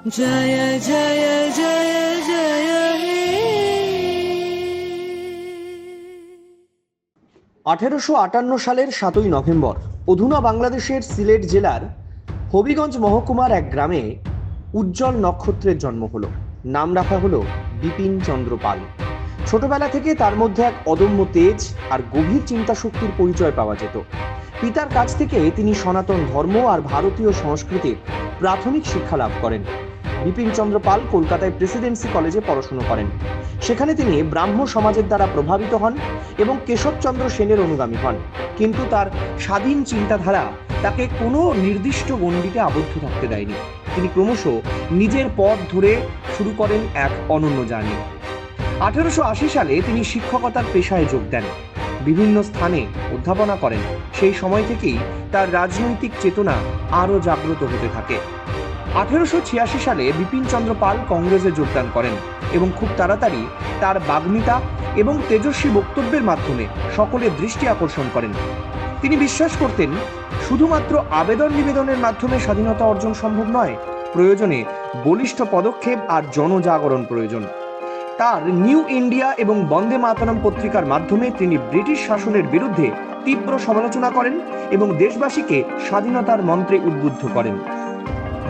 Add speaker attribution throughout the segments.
Speaker 1: জয় জয় জয় জয় হে।
Speaker 2: 1858 সালের 7ই নভেম্বর অধুনা বাংলাদেশের সিলেট জেলার হবিগঞ্জ মহকুমার এক গ্রামে উজ্জ্বল নক্ষত্রের জন্ম হলো। নাম রাখা হলো বিপিন চন্দ্র পাল। ছোটবেলা থেকে তার মধ্যে এক অদম্য তেজ আর গভীর চিন্তা শক্তির পরিচয় পাওয়া যেত। পিতার কাছ থেকে তিনি সনাতন ধর্ম আর ভারতীয় সংস্কৃতির প্রাথমিক শিক্ষা লাভ করেন। বিপিন চন্দ্র পাল কলকাতায় প্রেসিডেন্সি কলেজে পড়াশোনা করেন। সেখানে তিনি ব্রাহ্ম সমাজের দ্বারা প্রভাবিত হন এবং কেশবচন্দ্র সেনের অনুগামী হন। কিন্তু তার স্বাধীন চিন্তাধারা তাকে কোনো নির্দিষ্ট গণ্ডিতে আবদ্ধ থাকতে দেয়নি। তিনি ক্রমশ নিজের পথ ধরে শুরু করেন এক অনন্য জার্নি। 1880 সালে তিনি শিক্ষকতার পেশায় যোগ দেন, বিভিন্ন স্থানে অধ্যাপনা করেন। সেই সময় থেকেই তার রাজনৈতিক চেতনা আরও জাগ্রত হতে থাকে। 1886 সালে বিপিন চন্দ্র পাল কংগ্রেসে যোগদান করেন এবং খুব তাড়াতাড়ি তার বাগ্মিতা এবং তেজস্বী বক্তব্যের মাধ্যমে সকলের দৃষ্টি আকর্ষণ করেন। তিনি বিশ্বাস করতেন শুধুমাত্র আবেদন নিবেদনের মাধ্যমে স্বাধীনতা অর্জন সম্ভব নয়, প্রয়োজনে বলিষ্ঠ পদক্ষেপ আর জনজাগরণ প্রয়োজন। তার নিউ ইন্ডিয়া এবং বন্দে মাতরম পত্রিকার মাধ্যমে তিনি ব্রিটিশ শাসনের বিরুদ্ধে তীব্র সমালোচনা করেন এবং দেশবাসীকে স্বাধীনতার মন্ত্রে উদ্বুদ্ধ করেন।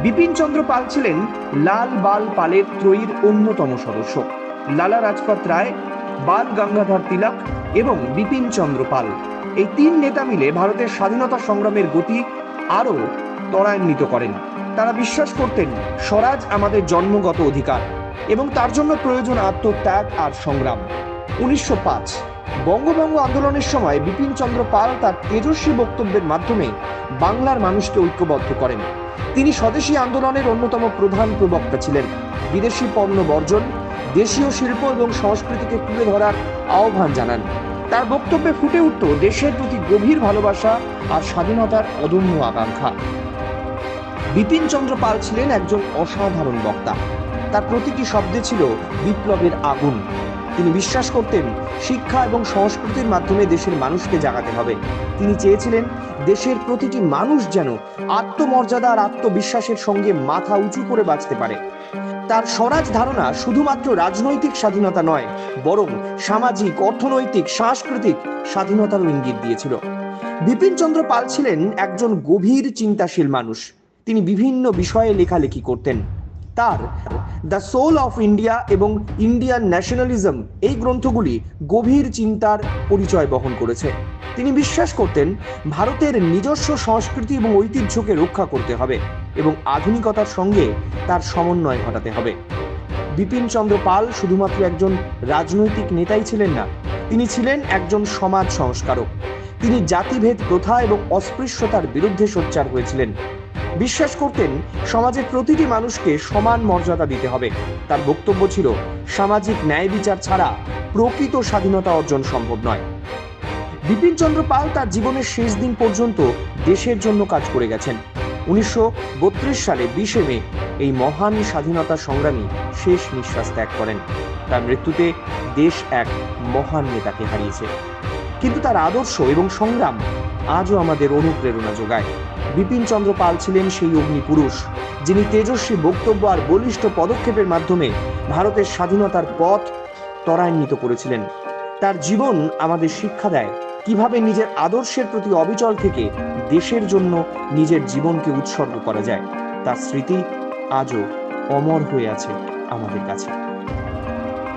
Speaker 2: বিপিন চন্দ্র পাল ছিলেন লাল বাল পালের ত্রয়ীর অন্যতম সদস্য। লালা রাজপথ রায়, বাল গঙ্গাধর তিলক এবং বিপিন চন্দ্র পাল, এই তিন নেতা মিলে ভারতের স্বাধীনতা সংগ্রামের গতি আরও ত্বরান্বিত করেন। তারা বিশ্বাস করতেন স্বরাজ আমাদের জন্মগত অধিকার এবং তার জন্য প্রয়োজন আত্মত্যাগ আর সংগ্রাম। 1905 বঙ্গভঙ্গ আন্দোলনের সময় বিপিন চন্দ্র পাল তার তেজস্বী বক্তব্যের মাধ্যমে বাংলার মানুষকে ঐক্যবদ্ধ করেন। তিনি স্বদেশী আন্দোলনের অন্যতম প্রধান প্রবক্তা ছিলেন। বিদেশি পণ্য বর্জন, দেশীয় শিল্প এবং সংস্কৃতিকে তুলে ধরার আহ্বান জানান। তার বক্তব্যে ফুটে উঠত দেশের প্রতি গভীর ভালোবাসা আর স্বাধীনতার অদম্য আকাঙ্ক্ষা। বিপিন চন্দ্র পাল ছিলেন একজন অসাধারণ বক্তা। তার প্রতিটি শব্দে ছিল বিপ্লবের আগুন। তিনি বিশ্বাস করতেন শিক্ষা এবং সংস্কৃতির মাধ্যমে দেশের মানুষকে জাগাতে হবে। তিনি চেয়েছিলেন দেশের প্রতিটি মানুষ যেন আত্মমর্যাদা আর আত্মবিশ্বাসের সঙ্গে মাথা উঁচু করে বাঁচতে পারে। তার স্বরাজ ধারণা শুধুমাত্র রাজনৈতিক স্বাধীনতা নয়, বরং সামাজিক, অর্থনৈতিক, সাংস্কৃতিক স্বাধীনতারও ইঙ্গিত দিয়েছিল। বিপিন চন্দ্র পাল ছিলেন একজন গভীর চিন্তাশীল মানুষ। তিনি বিভিন্ন বিষয়ে লেখালেখি করতেন। তার দ্য সোল অফ ইন্ডিয়া এবং ইন্ডিয়ান ন্যাশনালিজম এই গ্রন্থগুলি গভীর চিন্তার পরিচয় বহন করেছে। তিনি বিশ্বাস করতেন ভারতের নিজস্ব সংস্কৃতি এবং ঐতিহ্যকে রক্ষা করতে হবে এবং আধুনিকতার সঙ্গে তার সমন্বয় ঘটাতে হবে। বিপিন চন্দ্র পাল শুধুমাত্র একজন রাজনৈতিক নেতাই ছিলেন না, তিনি ছিলেন একজন সমাজ সংস্কারক। তিনি জাতিভেদ প্রথা এবং অস্পৃশ্যতার বিরুদ্ধে সোচ্চার হয়েছিলেন। বিশ্বাস করতেন সমাজের প্রতিটি মানুষকে সমান মর্যাদা দিতে হবে। তার বক্তব্য ছিল সামাজিক ন্যায় বিচার ছাড়া প্রকৃত স্বাধীনতা অর্জন সম্ভব নয়। বিপিন চন্দ্র পাল তার জীবনের শেষ দিন পর্যন্ত দেশের জন্য কাজ করে গেছেন। 1932 সালে 20 মে এই মহান স্বাধীনতা সংগ্রামী শেষ নিঃশ্বাস ত্যাগ করেন। তার মৃত্যুতে দেশ এক মহান নেতাকে হারিয়েছে, কিন্তু তার আদর্শ এবং সংগ্রাম আজও আমাদের অনুপ্রেরণা যোগায়। বিপিন চন্দ্র পাল ছিলেন সেই অগ্নিপুরুষ যিনি তেজস্বী বক্তব্য আর বলিষ্ঠ পদক্ষেপের মাধ্যমে ভারতের স্বাধীনতার পথ ত্বরান্বিত করেছিলেন। তার জীবন আমাদের শিক্ষা দেয় কিভাবে নিজের আদর্শের প্রতি অবিচল থেকে দেশের জন্য নিজের জীবনকে উৎসর্গ করা যায়। তার স্মৃতি আজও অমর হয়ে আছে আমাদের কাছে।